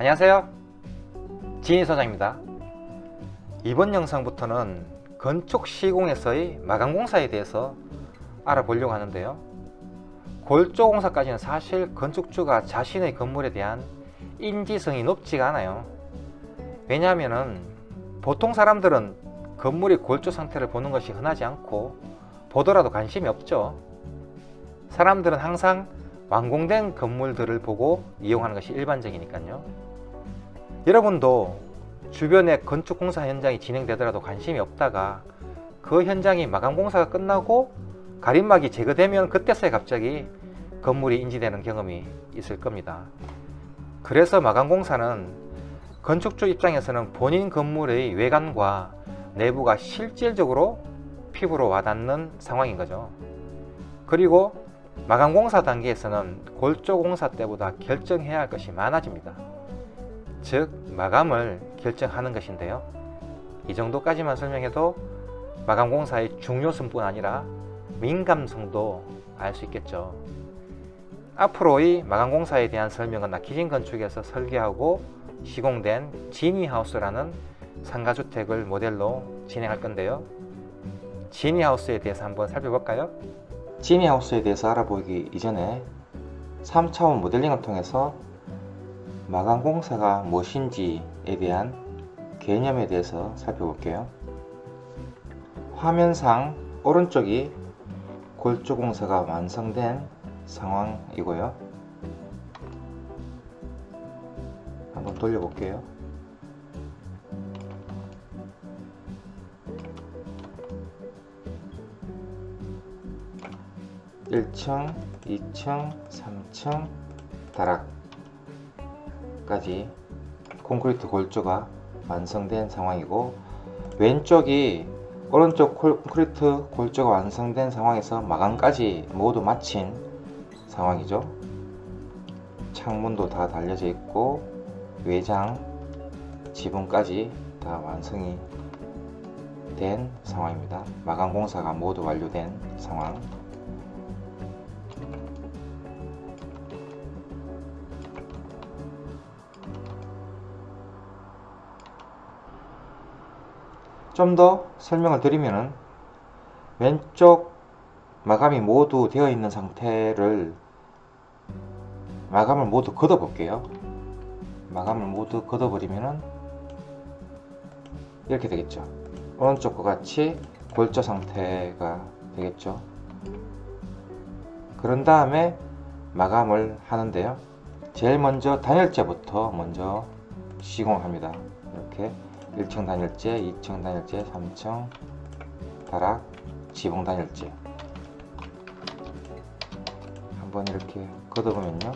안녕하세요, 지니 소장입니다. 이번 영상부터는 건축 시공에서의 마감공사에 대해서 알아보려고 하는데요, 골조공사까지는 사실 건축주가 자신의 건물에 대한 인지성이 높지가 않아요. 왜냐하면 보통 사람들은 건물의 골조 상태를 보는 것이 흔하지 않고 보더라도 관심이 없죠. 사람들은 항상 완공된 건물들을 보고 이용하는 것이 일반적이니까요. 여러분도 주변에 건축공사 현장이 진행되더라도 관심이 없다가 그 현장이 마감공사가 끝나고 가림막이 제거되면 그때서야 갑자기 건물이 인지되는 경험이 있을 겁니다. 그래서 마감공사는 건축주 입장에서는 본인 건물의 외관과 내부가 실질적으로 피부로 와닿는 상황인 거죠. 그리고 마감공사 단계에서는 골조공사 때보다 결정해야 할 것이 많아집니다. 즉 마감을 결정하는 것인데요, 이 정도까지만 설명해도 마감공사의 중요성뿐 아니라 민감성도 알 수 있겠죠. 앞으로의 마감공사에 대한 설명은 키진건축에서 설계하고 시공된 지니하우스라는 상가주택을 모델로 진행할 건데요, 지니하우스에 대해서 한번 살펴볼까요? 지니하우스에 대해서 알아보기 이전에 3차원 모델링을 통해서 마감공사가 무엇인지에 대한 개념에 대해서 살펴볼게요. 화면상 오른쪽이 골조공사가 완성된 상황이고요. 한번 돌려볼게요. (1층) (2층) (3층) 다락까지 콘크리트 골조가 완성된 상황이고, 왼쪽이 오른쪽 콘크리트 골조가 완성된 상황에서 마감까지 모두 마친 상황이죠. 창문도 다 달려져 있고 외장, 지붕까지 다 완성이 된 상황입니다. 마감 공사가 모두 완료된 상황. 좀 더 설명을 드리면은, 왼쪽 마감이 모두 되어 있는 상태를 마감을 모두 걷어 볼게요. 마감을 모두 걷어 버리면은 이렇게 되겠죠. 오른쪽과 같이 골조 상태가 되겠죠. 그런 다음에 마감을 하는데요, 제일 먼저 단열재부터 먼저 시공합니다. 이렇게 1층 단열재, 2층 단열재, 3층 다락, 지붕 단열재 한번 이렇게 걷어보면요,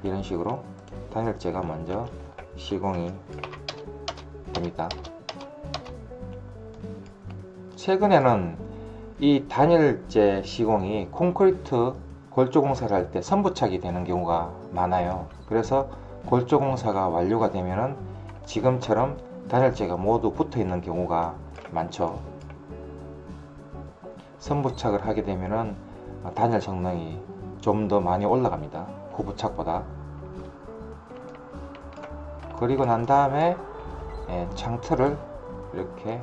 이런 식으로 단열재가 먼저 시공이 됩니다. 최근에는 이 단열재 시공이 콘크리트 골조공사를 할 때 선부착이 되는 경우가 많아요. 그래서 골조공사가 완료가 되면은 지금처럼 단열재가 모두 붙어 있는 경우가 많죠. 선부착을 하게 되면은 단열 성능이 좀 더 많이 올라갑니다, 후부착보다. 그리고 난 다음에 창틀을 이렇게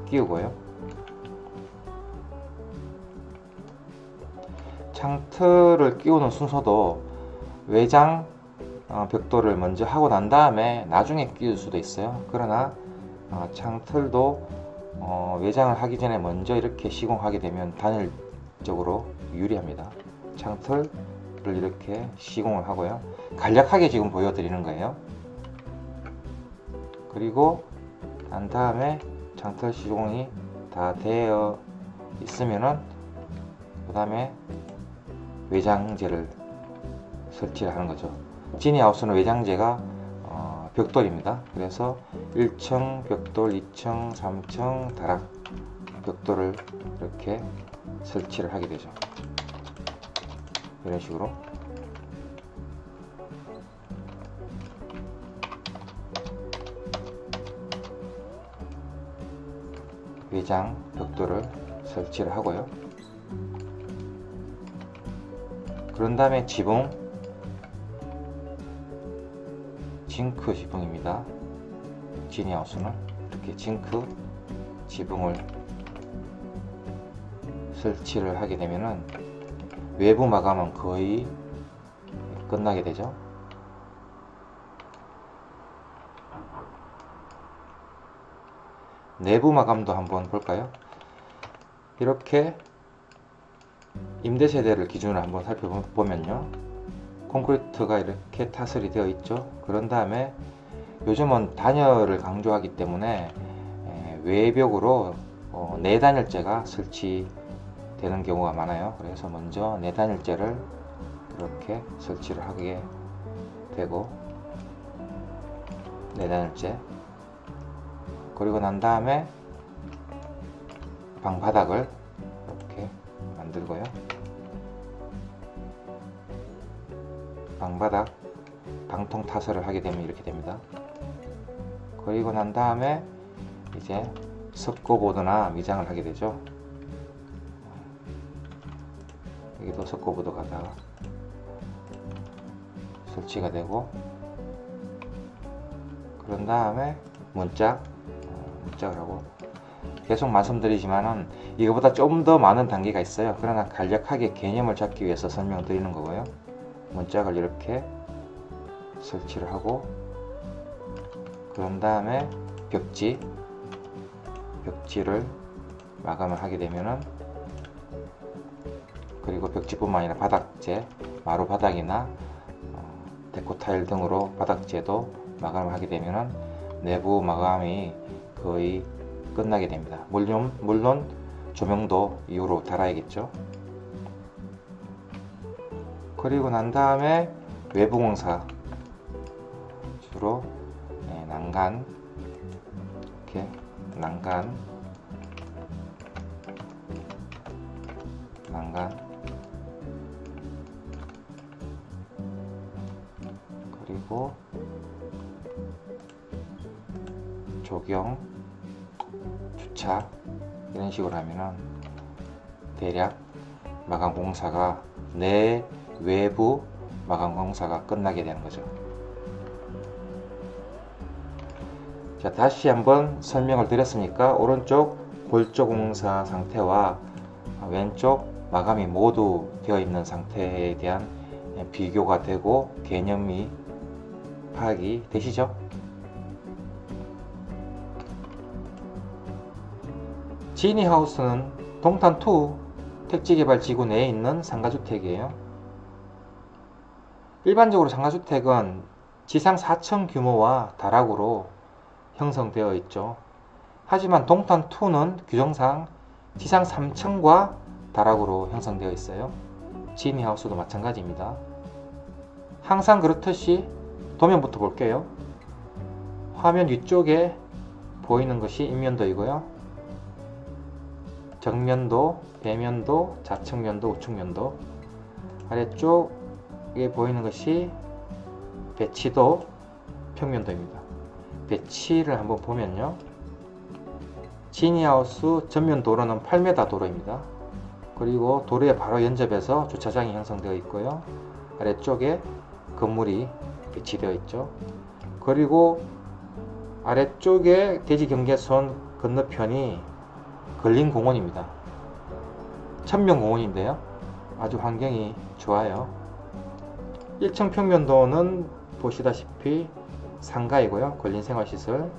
끼우고요. 창틀을 끼우는 순서도 외장 벽돌을 먼저 하고 난 다음에 나중에 끼울 수도 있어요. 그러나 창틀도 외장을 하기 전에 먼저 이렇게 시공하게 되면 단열적으로 유리합니다. 창틀을 이렇게 시공을 하고요. 간략하게 지금 보여드리는 거예요. 그리고 난 다음에 창틀 시공이 다 되어 있으면은 그 다음에 외장재를 설치를 하는 거죠. 지니하우스는 외장재가 벽돌입니다. 그래서 1층 벽돌, 2층, 3층 다락 벽돌을 이렇게 설치를 하게 되죠. 이런 식으로. 외장 벽돌을 설치를 하고요. 그런 다음에 지붕, 징크 지붕입니다. 지니하우스는 이렇게 징크 지붕을 설치를 하게 되면은 외부 마감은 거의 끝나게 되죠. 내부 마감도 한번 볼까요? 이렇게 임대 세대를 기준으로 한번 살펴보면요, 콘크리트가 이렇게 타설이 되어 있죠. 그런 다음에 요즘은 단열을 강조하기 때문에 외벽으로 내단열재가 설치되는 경우가 많아요. 그래서 먼저 내단열재를 이렇게 설치를 하게 되고, 내단열재, 그리고 난 다음에 방바닥을 이렇게 만들고요. 방바닥 방통 타설을 하게 되면 이렇게 됩니다. 그리고 난 다음에 이제 석고보드나 미장을 하게 되죠. 여기도 석고보드가 다 설치가 되고, 그런 다음에 문짝을 하고, 계속 말씀드리지만은 이거보다 좀 더 많은 단계가 있어요. 그러나 간략하게 개념을 잡기 위해서 설명드리는 거고요. 문짝을 이렇게 설치를 하고, 그런 다음에 벽지를 마감을 하게 되면은, 그리고 벽지뿐만 아니라 바닥재, 마루 바닥이나 데코 타일 등으로 바닥재도 마감을 하게 되면은 내부 마감이 거의 끝나게 됩니다. 물론 조명도 이후로 달아야겠죠. 그리고 난 다음에 외부 공사, 주로 난간, 이렇게 난간, 그리고 조경, 주차, 이런 식으로 하면은 대략 마감 공사가, 외부 마감 공사가 끝나게 되는 거죠. 자, 다시 한번 설명을 드렸으니까 오른쪽 골조 공사 상태와 왼쪽 마감이 모두 되어 있는 상태에 대한 비교가 되고 개념이 파악이 되시죠? 지니하우스는 동탄2 택지개발지구 내에 있는 상가주택이에요. 일반적으로 상가주택은 지상 4층 규모와 다락으로 형성되어 있죠. 하지만 동탄2는 규정상 지상 3층과 다락으로 형성되어 있어요. 지니하우스도 마찬가지입니다. 항상 그렇듯이 도면부터 볼게요. 화면 위쪽에 보이는 것이 인면도이고요. 정면도, 배면도, 좌측면도, 우측면도, 아래쪽에 보이는 것이 배치도, 평면도입니다. 배치를 한번 보면요, 지니하우스 전면 도로는 8m 도로입니다. 그리고 도로에 바로 연접해서 주차장이 형성되어 있고요. 아래쪽에 건물이 배치되어 있죠. 그리고 아래쪽에 대지경계선 건너편이 근린공원입니다. 천명공원인데요, 아주 환경이 좋아요. 1층 평면도는 보시다시피 상가이고요, 근린생활시설.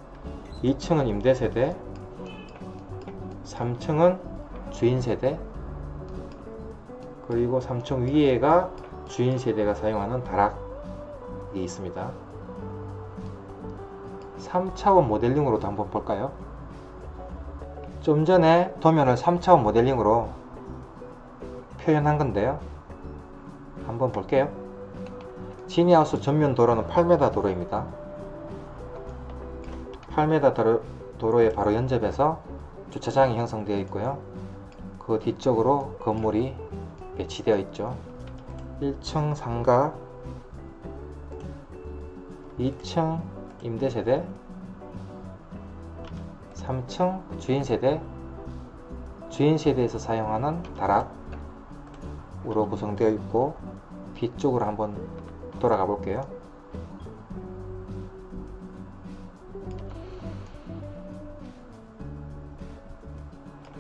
2층은 임대세대, 3층은 주인세대, 그리고 3층 위에가 주인세대가 사용하는 다락이 있습니다. 3차원 모델링으로도 한번 볼까요? 좀 전에 도면을 3차원 모델링으로 표현한 건데요, 한번 볼게요. 지니하우스 전면 도로는 8m 도로입니다. 8m 도로에 바로 연접해서 주차장이 형성되어 있고요. 그 뒤쪽으로 건물이 배치되어 있죠. 1층 상가, 2층 임대세대, 3층 주인세대, 주인세대에서 사용하는 다락으로 구성되어 있고, 뒤쪽으로 한번 돌아가 볼게요.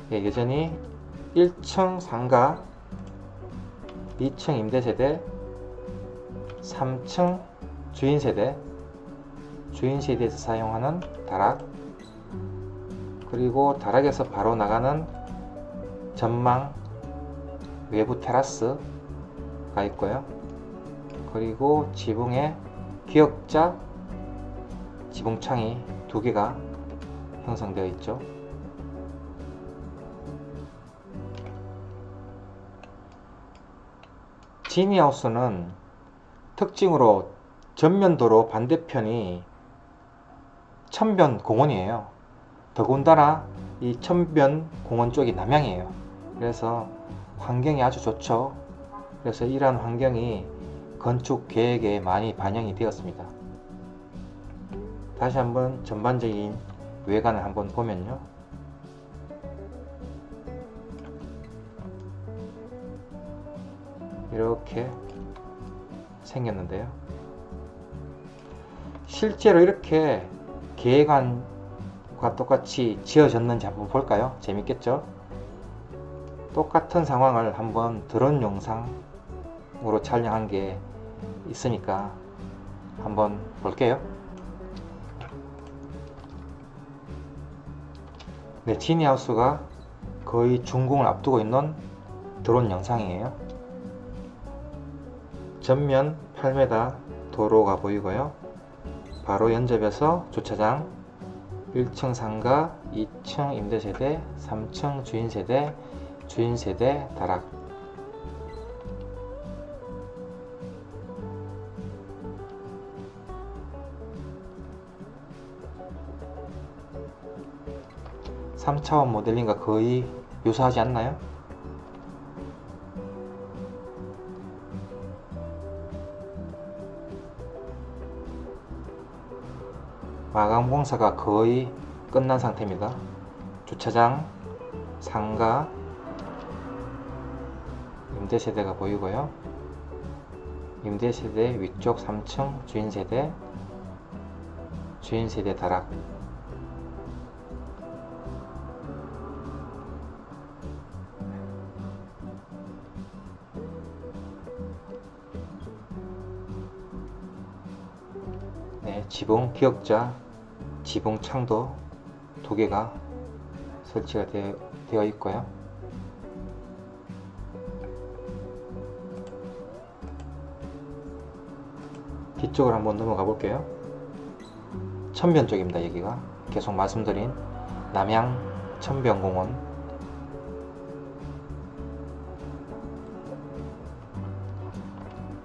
예, 여전히 1층 상가, 2층 임대세대, 3층 주인세대, 주인세대에서 사용하는 다락, 그리고 다락에서 바로 나가는 전망 외부 테라스가 있고요. 그리고 지붕에 기역자 지붕창이 2개가 형성되어 있죠. 지니하우스는 특징으로 전면도로 반대편이 천변 공원이에요. 더군다나 이 천변 공원 쪽이 남향이에요. 그래서 환경이 아주 좋죠. 그래서 이러한 환경이 건축 계획에 많이 반영이 되었습니다. 다시 한번 전반적인 외관을 한번 보면요. 이렇게 생겼는데요. 실제로 이렇게 계획안과 똑같이 지어졌는지 한번 볼까요? 재밌겠죠? 똑같은 상황을 한번 드론 영상으로 촬영한 게 있으니까 한번 볼게요. 네, 지니하우스가 거의 준공을 앞두고 있는 드론 영상이에요. 전면 8m 도로가 보이고요. 바로 연접해서 주차장, 1층 상가, 2층 임대세대, 3층 주인세대, 주인세대 다락. (3차원) 모델링과 거의 유사하지 않나요? 마감 공사가 거의 끝난 상태입니다. 주차장, 상가, 임대세대가 보이고요. 임대세대 위쪽 3층 주인세대, 주인세대 다락. 네, 지붕 기역자, 지붕 창도 2개가 설치가 되어 있고요. 뒤쪽으로 한번 넘어가 볼게요. 천변 쪽입니다. 여기가 계속 말씀드린 남향 천변공원.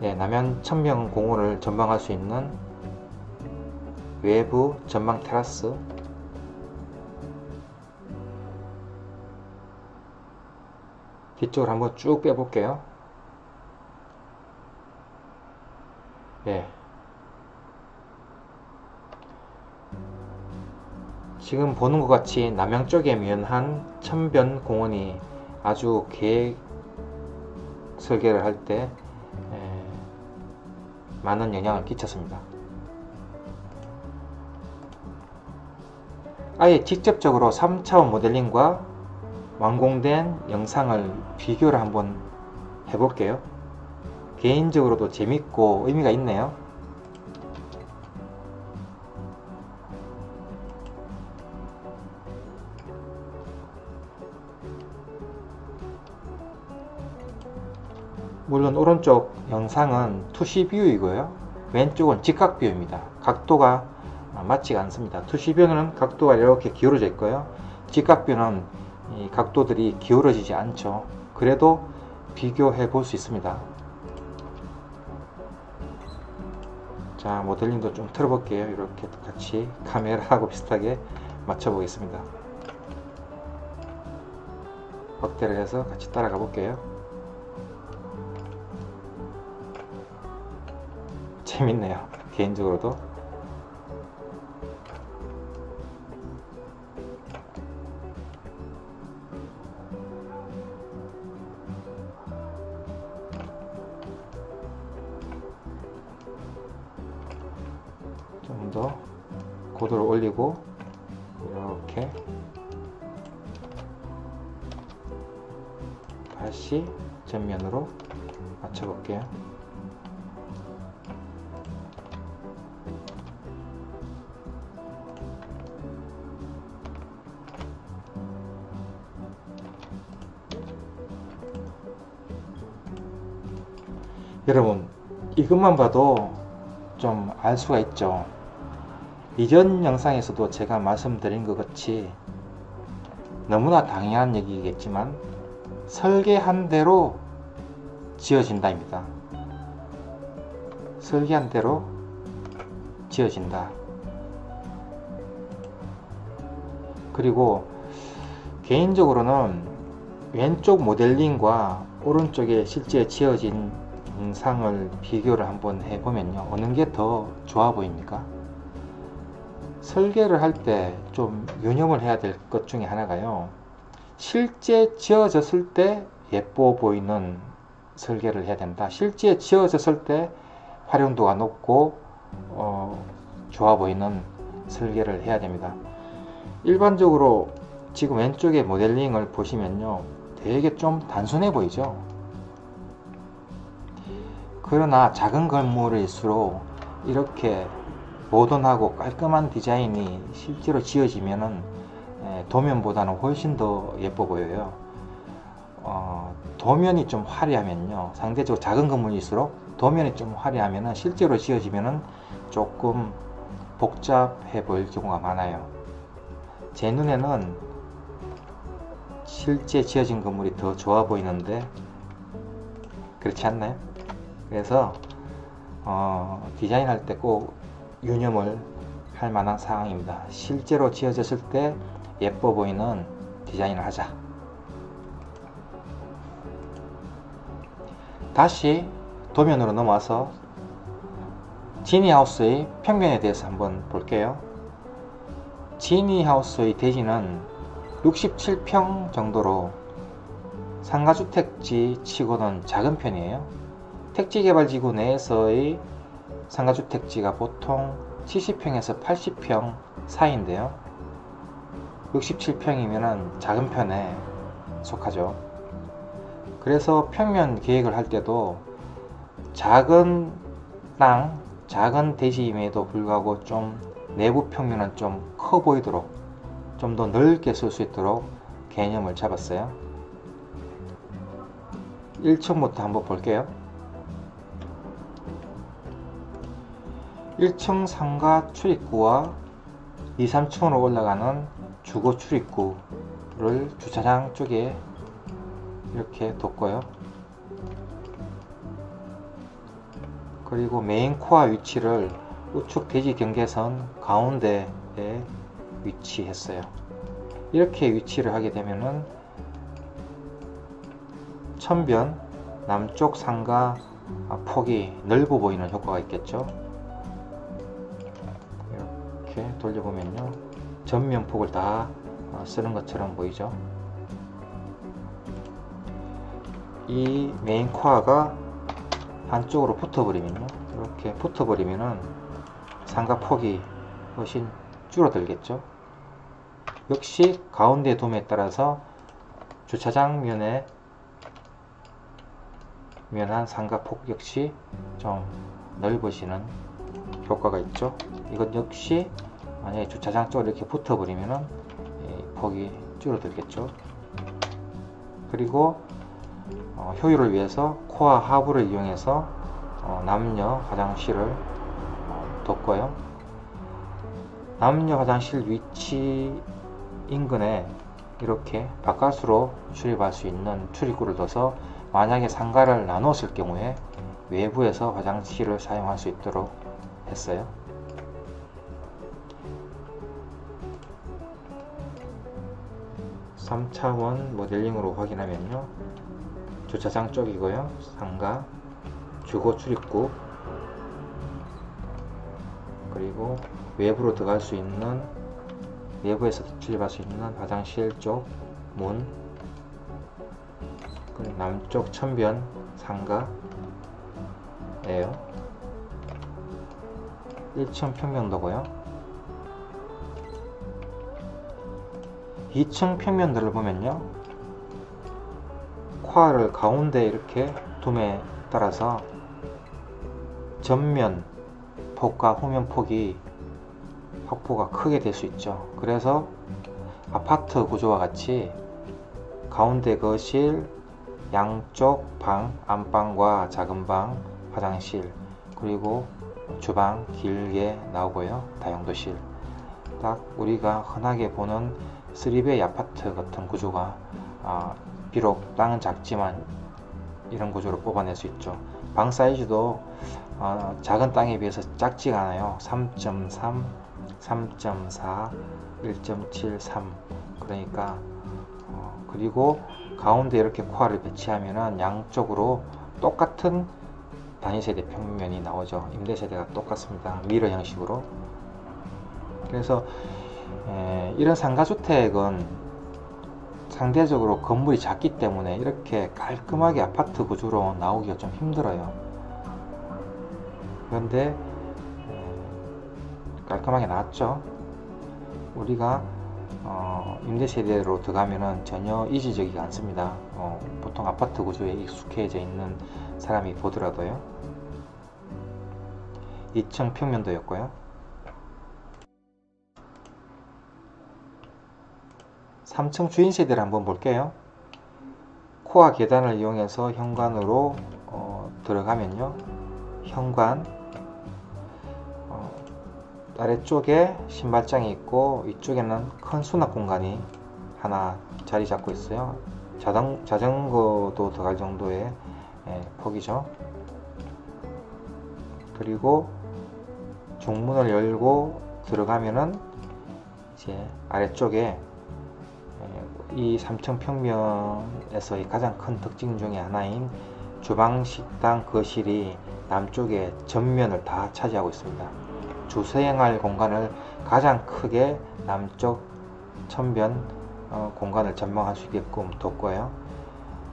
네, 남향 천변공원을 전망할 수 있는 외부 전망 테라스, 뒤쪽으로 한번 쭉 빼볼게요. 예. 지금 보는 것 같이 남향 쪽에 면한 천변 공원이 아주 계획 설계를 할 때 많은 영향을 끼쳤습니다. 아예 직접적으로 3차원 모델링과 완공된 영상을 비교를 한번 해볼게요. 개인적으로도 재밌고 의미가 있네요. 물론 오른쪽 영상은 투시 뷰이고요. 왼쪽은 직각 뷰입니다. 각도가 맞지가 않습니다. 투시 뷰는 각도가 이렇게 기울어져 있고요. 직각 뷰는 이 각도들이 기울어지지 않죠. 그래도 비교해 볼 수 있습니다. 자, 모델링도 좀 틀어볼게요. 이렇게 같이 카메라하고 비슷하게 맞춰 보겠습니다. 확대를 해서 같이 따라가 볼게요. 재밌네요. 개인적으로도. 좀 더 고도를 올리고 이렇게 다시 전면으로 맞춰 볼게요. 여러분, 이것만 봐도 좀 알 수가 있죠. 이전 영상에서도 제가 말씀드린 것 같이 너무나 당연한 얘기겠지만 설계한 대로 지어진다입니다. 설계한 대로 지어진다. 그리고 개인적으로는 왼쪽 모델링과 오른쪽에 실제 지어진 영상을 비교를 한번 해보면요, 어느 게 더 좋아 보입니까? 설계를 할 때 좀 유념을 해야 될 것 중에 하나가요, 실제 지어졌을 때 예뻐 보이는 설계를 해야 된다. 실제 지어졌을 때 활용도가 높고 좋아 보이는 설계를 해야 됩니다. 일반적으로 지금 왼쪽에 모델링을 보시면요, 되게 좀 단순해 보이죠. 그러나 작은 건물일수록 이렇게 모던하고 깔끔한 디자인이 실제로 지어지면은 도면보다는 훨씬 더 예뻐 보여요. 도면이 좀 화려하면요, 상대적으로 작은 건물일수록 도면이 좀 화려하면은 실제로 지어지면은 조금 복잡해 보일 경우가 많아요. 제 눈에는 실제 지어진 건물이 더 좋아 보이는데 그렇지 않나요? 그래서 디자인할 때 꼭 유념을 할 만한 사항입니다. 실제로 지어졌을 때 예뻐 보이는 디자인을 하자. 다시 도면으로 넘어와서 지니하우스의 평면에 대해서 한번 볼게요. 지니하우스의 대지는 67평 정도로 상가주택지 치고는 작은 편이에요. 택지개발지구 내에서의 상가주택지가 보통 70평에서 80평 사이인데요, 67평이면 작은 편에 속하죠. 그래서 평면 계획을 할 때도 작은 땅, 작은 대지임에도 불구하고 좀 내부 평면은 좀 커 보이도록, 좀 더 넓게 쓸 수 있도록 개념을 잡았어요. 1층부터 한번 볼게요. 1층 상가 출입구와 2, 3층으로 올라가는 주거 출입구를 주차장 쪽에 이렇게 뒀고요. 그리고 메인 코어 위치를 우측 대지 경계선 가운데에 위치했어요. 이렇게 위치를 하게 되면은 천변 남쪽 상가 폭이 넓어 보이는 효과가 있겠죠. 이렇게 돌려보면요, 전면 폭을 다 쓰는 것처럼 보이죠. 이 메인 코어가 한쪽으로 붙어버리면요, 이렇게 붙어버리면은 상가 폭이 훨씬 줄어들겠죠. 역시 가운데 돔에 따라서 주차장 면에 면한 상가 폭 역시 좀 넓어지는 효과가 있죠. 이것 역시 만약에 주차장 쪽으로 이렇게 붙어버리면은 폭이 줄어들겠죠. 그리고 효율을 위해서 코어 하부를 이용해서 남녀 화장실을 뒀고요. 남녀 화장실 위치 인근에 이렇게 바깥으로 출입할 수 있는 출입구를 둬서 만약에 상가를 나눴을 경우에 외부에서 화장실을 사용할 수 있도록 했어요. (3차원) 모델링으로 확인하면요, 주차장 쪽이고요, 상가, 주거 출입구, 그리고 외부로 들어갈 수 있는, 외부에서 출입할 수 있는 화장실 쪽 문, 그리고 남쪽 천변 상가예요. 1층 평면도고요. 2층 평면도를 보면요, 코아를 가운데 이렇게 둠에 따라서 전면 폭과 후면 폭이 확보가 크게 될 수 있죠. 그래서 아파트 구조와 같이 가운데 거실, 양쪽 방, 안방과 작은 방, 화장실, 그리고 주방 길게 나오고요. 다용도실. 딱 우리가 흔하게 보는 3베이 아파트 같은 구조가 비록 땅은 작지만 이런 구조로 뽑아낼 수 있죠. 방 사이즈도 작은 땅에 비해서 작지가 않아요. 3.3, 3.4, 1.73. 그러니까 그리고 가운데 이렇게 코아를 배치하면은 양쪽으로 똑같은 단위세대 평면이 나오죠. 임대세대가 똑같습니다. 미러 형식으로. 그래서 이런 상가주택은 상대적으로 건물이 작기 때문에 이렇게 깔끔하게 아파트 구조로 나오기가 좀 힘들어요. 그런데 깔끔하게 나왔죠. 우리가 임대세대로 들어가면은 전혀 이지적이지 않습니다. 보통 아파트 구조에 익숙해져 있는 사람이 보더라도요. 2층 평면도였고요. 3층 주인세대를 한번 볼게요. 코아 계단을 이용해서 현관으로 들어가면요. 현관 아래쪽에 신발장이 있고 위쪽에는 큰 수납 공간이 하나 자리 잡고 있어요. 자전거도 들어갈 정도의 폭이죠. 그리고 중문을 열고 들어가면은 이제 아래쪽에 이 3층 평면에서의 가장 큰 특징 중에 하나인 주방, 식당, 거실이 남쪽에 전면을 다 차지하고 있습니다. 주생활 공간을 가장 크게 남쪽 천변 공간을 전망할 수 있게끔 뒀고요.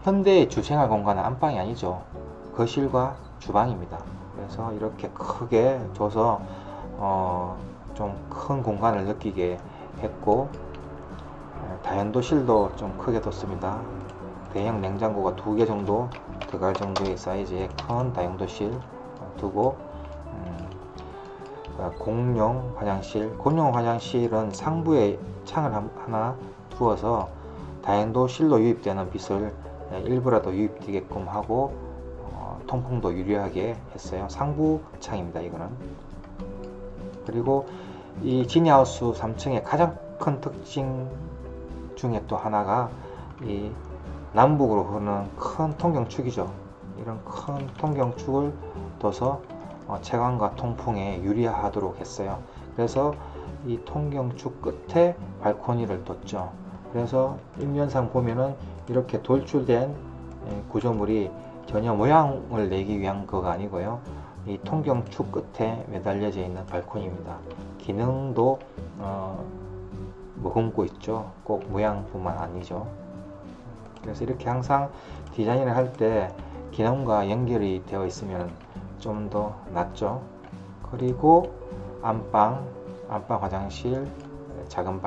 현대의 주생활 공간은 안방이 아니죠. 거실과 주방입니다. 그래서 이렇게 크게 줘서 좀 큰 공간을 느끼게 했고, 다용도실도 좀 크게 뒀습니다. 대형 냉장고가 2개 정도 들어갈 정도의 사이즈의 큰 다용도실 두고, 공용 화장실은 상부에 창을 하나 두어서 다용도실로 유입되는 빛을 일부라도 유입되게끔 하고 통풍도 유리하게 했어요. 상부 창입니다. 이거는. 그리고 이 지니하우스 3층의 가장 큰 특징 중에 또 하나가 이 남북으로 흐르는 큰 통경축이죠. 이런 큰 통경축을 둬서 채광과 통풍에 유리하도록 했어요. 그래서 이 통경축 끝에 발코니를 뒀죠. 그래서 일면상 보면은 이렇게 돌출된 구조물이 전혀 모양을 내기 위한 거가 아니고요. 이 통경축 끝에 매달려져 있는 발코니입니다. 기능도 머금고 있죠. 꼭 모양뿐만 아니죠. 그래서 이렇게 항상 디자인을 할 때 기능과 연결이 되어 있으면 좀 더 낫죠. 그리고 안방 화장실, 작은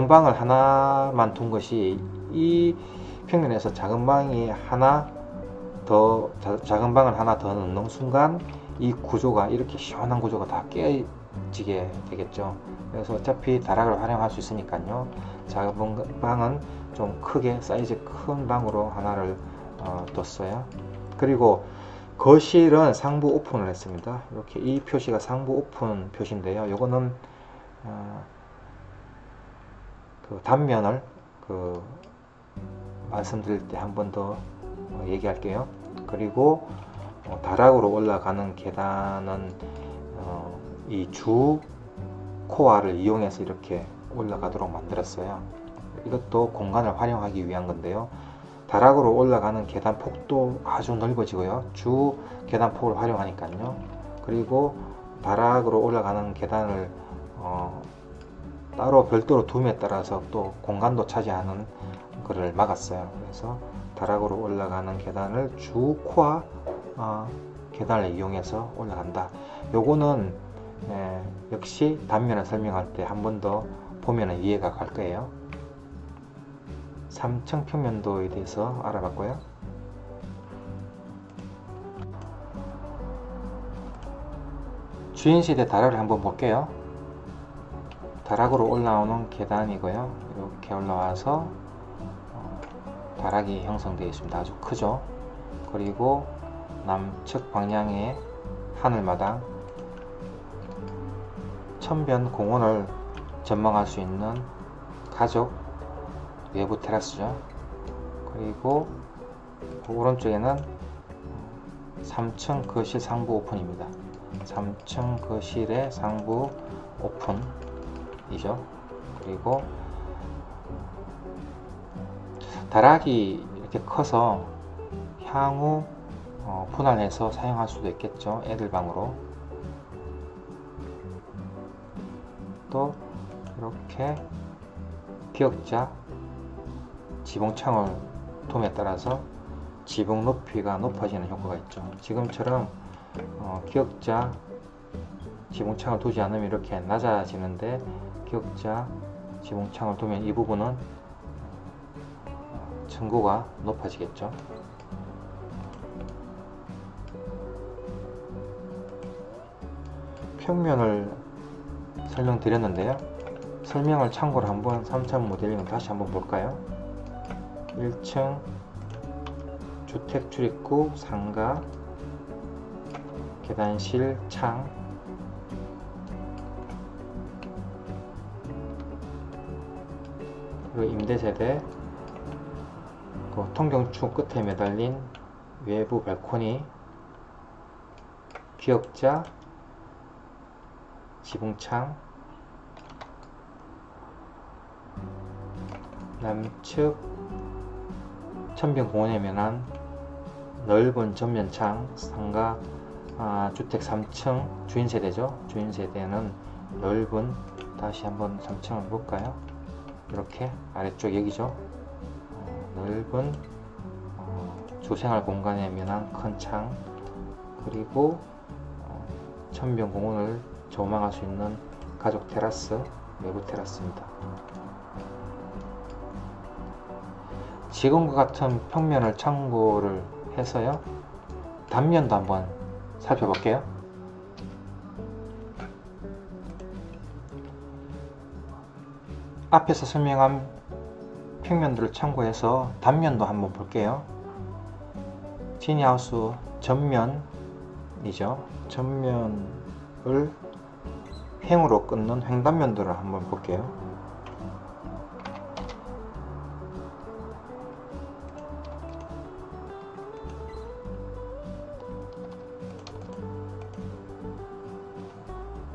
방을 하나만 둔 것이 이 평면에서 작은 방을 하나 더 넣는 순간 이 구조가 이렇게 시원한 구조가 다 깨지게 되겠죠. 그래서 어차피 다락을 활용할 수 있으니까요. 작은 방은 좀 크게 사이즈 큰 방으로 하나를 뒀어요. 그리고 거실은 상부 오픈을 했습니다. 이렇게 이 표시가 상부 오픈 표시인데요. 요거는 그 단면을 말씀드릴 때 한 번 더 얘기할게요. 그리고 다락으로 올라가는 계단은 이 주 코아를 이용해서 이렇게 올라가도록 만들었어요. 이것도 공간을 활용하기 위한 건데요. 다락으로 올라가는 계단 폭도 아주 넓어지고요. 주 계단 폭을 활용하니까요. 그리고 다락으로 올라가는 계단을 따로 별도로 둠에 따라서 또 공간도 차지하는 것을 막았어요. 그래서 다락으로 올라가는 계단을 주 코아 계단을 이용해서 올라간다. 요거는 역시 단면을 설명할 때 한 번 더 보면 이해가 갈 거예요. 3층 평면도에 대해서 알아봤고요. 주인세대 다락을 한번 볼게요. 다락으로 올라오는 계단이고요. 이렇게 올라와서 다락이 형성되어 있습니다. 아주 크죠. 그리고 남측 방향에 하늘마당, 천변 공원을 전망할 수 있는 가족 외부 테라스죠. 그리고 그 오른쪽에는 3층 거실 상부 오픈입니다. 3층 거실의 상부 오픈이죠. 그리고 다락이 이렇게 커서 향후 분할해서 사용할 수도 있겠죠. 애들 방으로. 또 이렇게 기역자 지붕창을 둠에 따라서 지붕 높이가 높아지는 효과가 있죠. 지금처럼 기역자 지붕창을 두지 않으면 이렇게 낮아지는데, 기역자 지붕창을 두면 이 부분은 층고가 높아지겠죠. 평면을 설명드렸는데요. 설명을 참고로 한번 3차 모델링을 다시 한번 볼까요? 1층 주택 출입구, 상가, 계단실, 창, 그리고 임대세대, 그 통경축 끝에 매달린 외부 발코니, 기역자, 지붕창, 남측 천변공원에 면한 넓은 전면창, 상가, 주택 3층 주인세대죠. 주인세대는 넓은, 다시 한번 3층을 볼까요? 이렇게 아래쪽 여기죠. 넓은 주생활 공간에 면한 큰 창, 그리고 천변공원을 조망할 수 있는 가족 테라스, 외부 테라스입니다. 지금과 같은 평면을 참고를 해서요, 단면도 한번 살펴볼게요. 앞에서 설명한 평면들을 참고해서 단면도 한번 볼게요. 티니하우스 전면이죠. 전면을 횡으로 끊는 횡단면들을 한번 볼게요.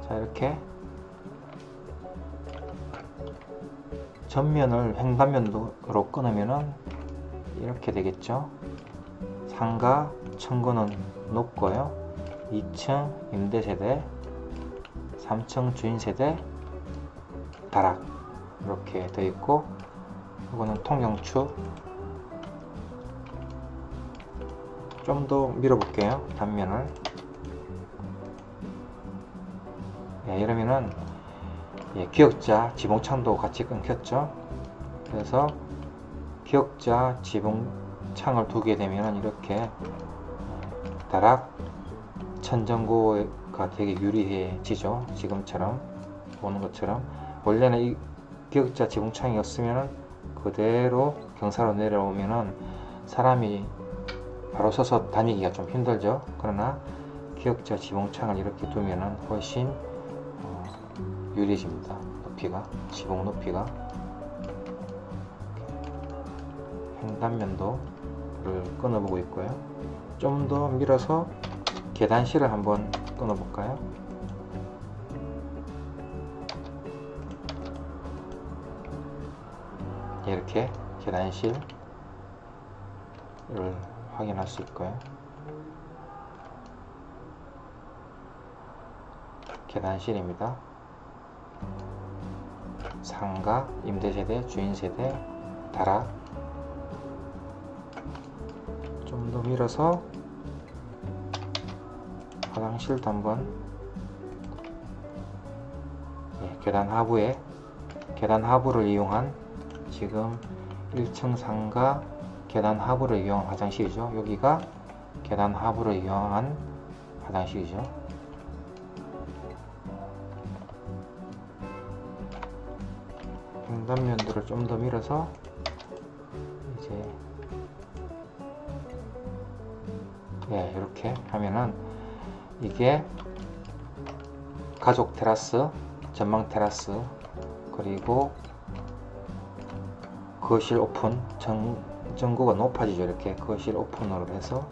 자, 이렇게 전면을 횡단면으로 끊으면은 이렇게 되겠죠. 상가 층고는 높고요. 2층 임대세대, 3층 주인세대, 다락 이렇게 되어 있고, 이거는 통경축. 좀 더 밀어볼게요. 단면을. 이러면은 기역자 지붕창도 같이 끊겼죠. 그래서 기역자 지붕창을 두게 되면 이렇게 다락 천정고가 되게 유리해지죠. 지금처럼 보는 것처럼. 원래는 이 기역자 지붕창이었으면 그대로 경사로 내려오면은 사람이 바로 서서 다니기가 좀 힘들죠. 그러나 기역자 지붕창을 이렇게 두면은 훨씬 유리해집니다. 높이가, 지붕 높이가. 횡단면도를 끊어보고 있고요. 좀 더 밀어서 계단실을 한번 끊어볼까요? 이렇게 계단실을 확인할 수 있고요. 계단실입니다. 상가, 임대세대, 주인세대, 다락. 좀 더 밀어서 화장실도 한번, 계단 하부에, 계단 하부를 이용한 지금 1층 상가 계단 하부를 이용한 화장실이죠. 여기가 계단 하부를 이용한 화장실이죠. 중단면들을 좀 더 밀어서 이제 이렇게 하면은 이게 가족 테라스, 전망 테라스, 그리고 거실 오픈, 전구가 높아지죠. 이렇게 거실 오픈으로 해서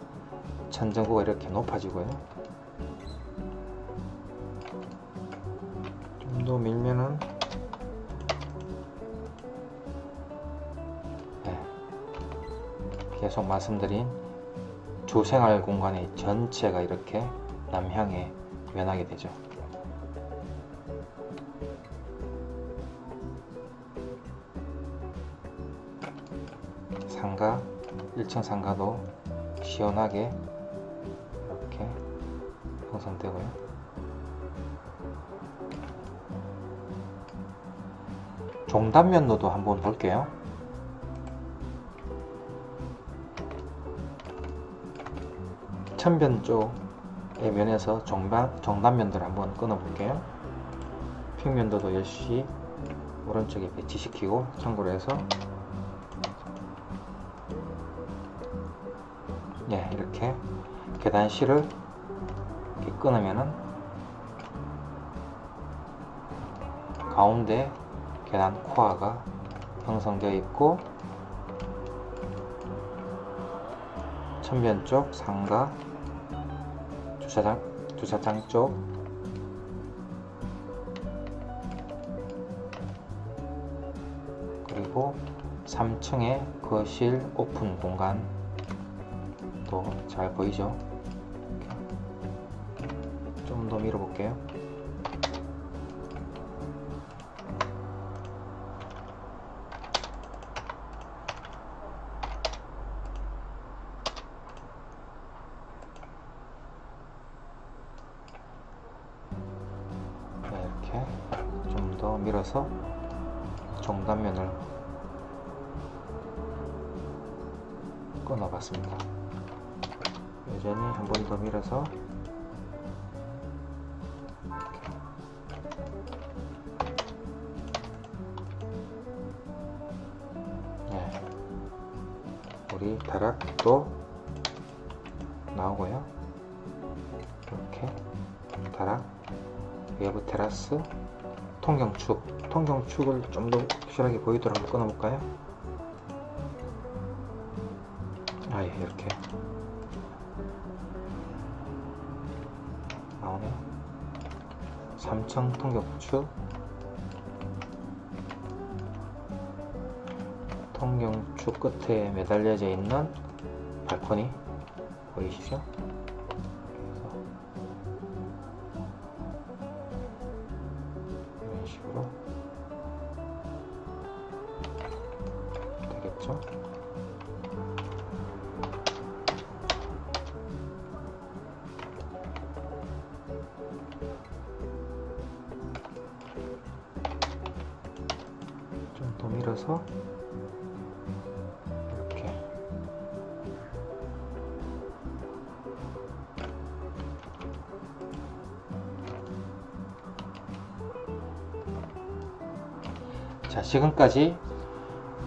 천정구가 이렇게 높아지고요. 좀 더 밀면은 계속 말씀드린 주생활 공간의 전체가 이렇게 남향에 면하게 되죠. 상가, 1층 상가도 시원하게 이렇게 형성되고요. 종단면도도 한번 볼게요. 천변 쪽의 면에서 종단면들을 한번 끊어 볼게요. 평면도도 역시 오른쪽에 배치시키고 참고로 해서 이렇게 계단실을 이렇게 끊으면은 가운데 계단 코어가 형성되어 있고, 천변 쪽 상가, 주차장 쪽 그리고 3층의 거실 오픈 공간도 잘 보이죠? 좀 더 밀어 볼게요. 이렇게 좀 더 밀어서 종단면을 끊어봤습니다. 여전히 한 번 더 밀어서 우리 다락도 나오고요. 이렇게 다락, 외부 테라스, 통경축을 좀 더 확실하게 보이도록 한번 끊어볼까요? 이렇게 나오네요. 3층 통경축, 통경축 끝에 매달려져 있는 발코니 보이시죠? 이런 식으로 되겠죠? 좀 더 밀어서 이렇게 자, 지금까지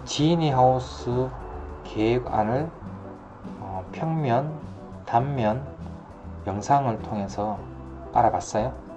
지니하우스 계획안을 평면, 단면 영상을 통해서 알아봤어요.